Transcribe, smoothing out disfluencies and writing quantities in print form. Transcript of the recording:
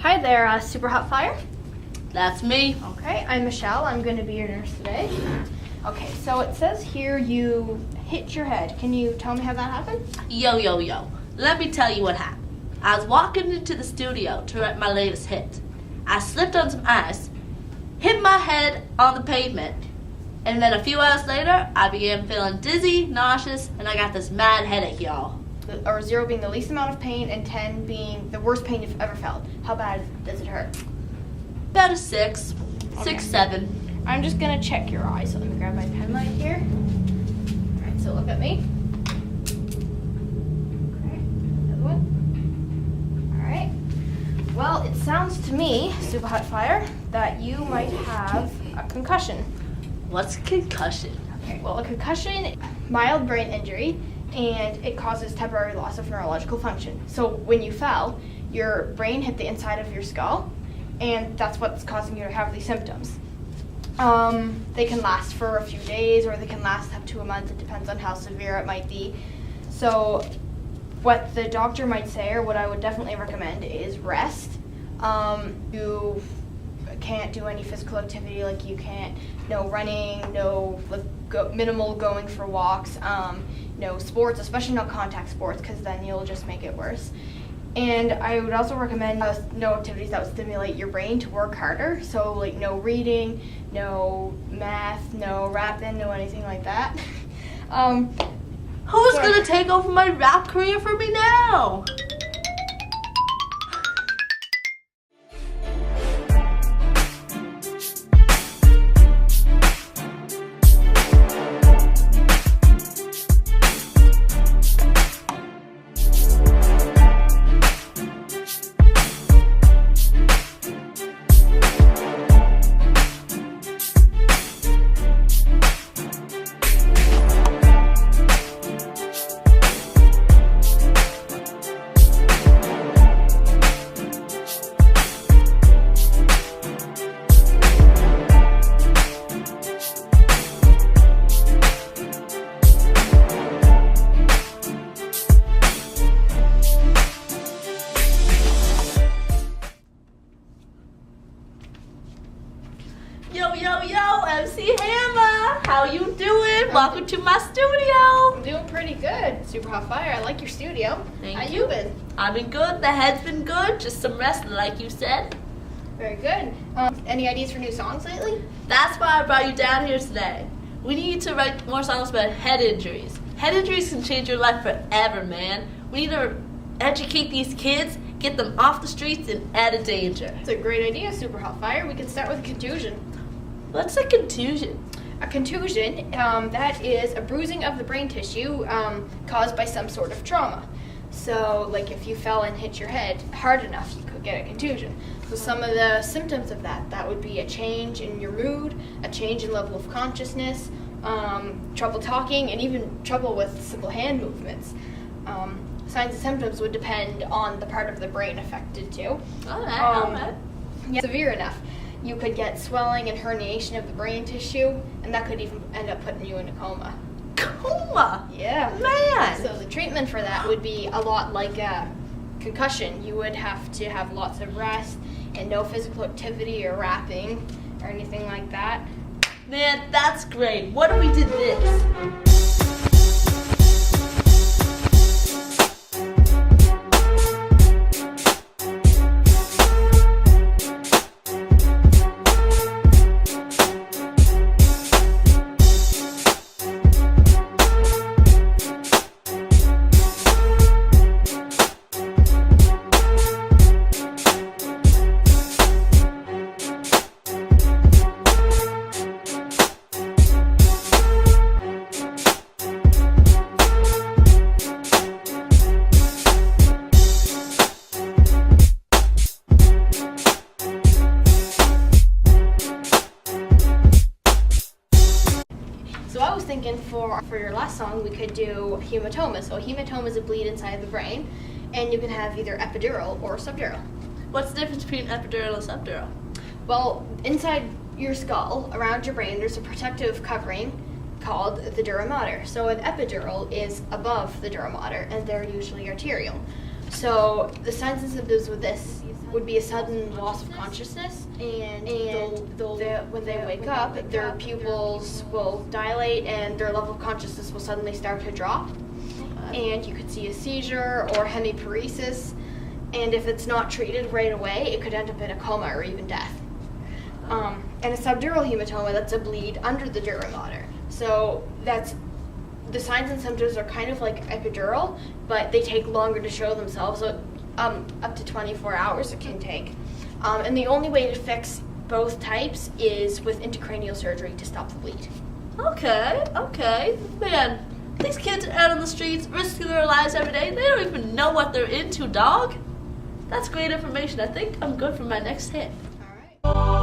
Hi there, Super Hot Fire. That's me. Okay, I'm Michelle. I'm going to be your nurse today. Okay, so it says here you hit your head. Can you tell me how that happened? Yo. Let me tell you what happened. I was walking into the studio to write my latest hit. I slipped on some ice, hit my head on the pavement, and then a few hours later, I began feeling dizzy, nauseous, and I got this mad headache, y'all. Or 0 being the least amount of pain and 10 being the worst pain you've ever felt. How bad does it hurt? About a 6, Okay. 6, 7. I'm just going to check your eyes. So let me grab my pen light here. All right, so look at me. Okay, another one. All right. Well, it sounds to me, Super Hot Fire, that you might have a concussion. What's a concussion? Okay, well, a concussion, mild brain injury, and it causes temporary loss of neurological function. So when you fell, your brain hit the inside of your skull, and that's what's causing you to have these symptoms. They can last for a few days, or they can last up to a month. It depends on how severe it might be. So what the doctor might say, or what I would definitely recommend, is rest. You can't do any physical activity, like you can't, no running, no minimal going for walks, no sports, especially no contact sports, because then you'll just make it worse. And I would also recommend no activities that would stimulate your brain to work harder. So like no reading, no math, no rapping, no anything like that. Who's gonna take over my rap career for me now? Yo, MC Hammer, how you doing? Welcome to my studio. I'm doing pretty good, Super Hot Fire. I like your studio. Thank How you. you been? I've been good, the head's been good, just some rest like you said. Very good. Any ideas for new songs lately? That's why I brought you down here today. We need to write more songs about head injuries. Head injuries can change your life forever, man. We need to educate these kids, get them off the streets and out of danger. It's a great idea, Super Hot Fire. We could start with a contusion. What's a contusion? A contusion, that is a bruising of the brain tissue caused by some sort of trauma. So, like if you fell and hit your head hard enough, you could get a contusion. So some of the symptoms of that would be a change in your mood, a change in level of consciousness, trouble talking, and even trouble with simple hand movements. Signs and symptoms would depend on the part of the brain affected too. All right. Yeah, severe enough, you could get swelling and herniation of the brain tissue, and that could even end up putting you in a coma. Coma? Yeah. Man. So the treatment for that would be a lot like a concussion. You would have to have lots of rest and no physical activity or rapping or anything like that. Man, that's great. What if we did this? So I was thinking for your last song, we could do hematoma. So hematoma is a bleed inside the brain, and you can have either epidural or subdural. What's the difference between epidural and subdural? Well, inside your skull, around your brain, there's a protective covering called the dura mater. So an epidural is above the dura mater, and they're usually arterial. So the signs and symptoms with this, you would be a sudden loss of consciousness, and when they wake up, their pupils will dilate and their level of consciousness will suddenly start to drop. And you could see a seizure or hemiparesis, and if it's not treated right away, it could end up in a coma or even death. And a subdural hematoma, that's a bleed under the dura mater. So the signs and symptoms are kind of like epidural, but they take longer to show themselves, so up to 24 hours it can take. And the only way to fix both types is with intracranial surgery to stop the bleed. Okay. Man, these kids are out on the streets risking their lives every day. They don't even know what they're into, dog. That's great information. I think I'm good for my next hit. All right.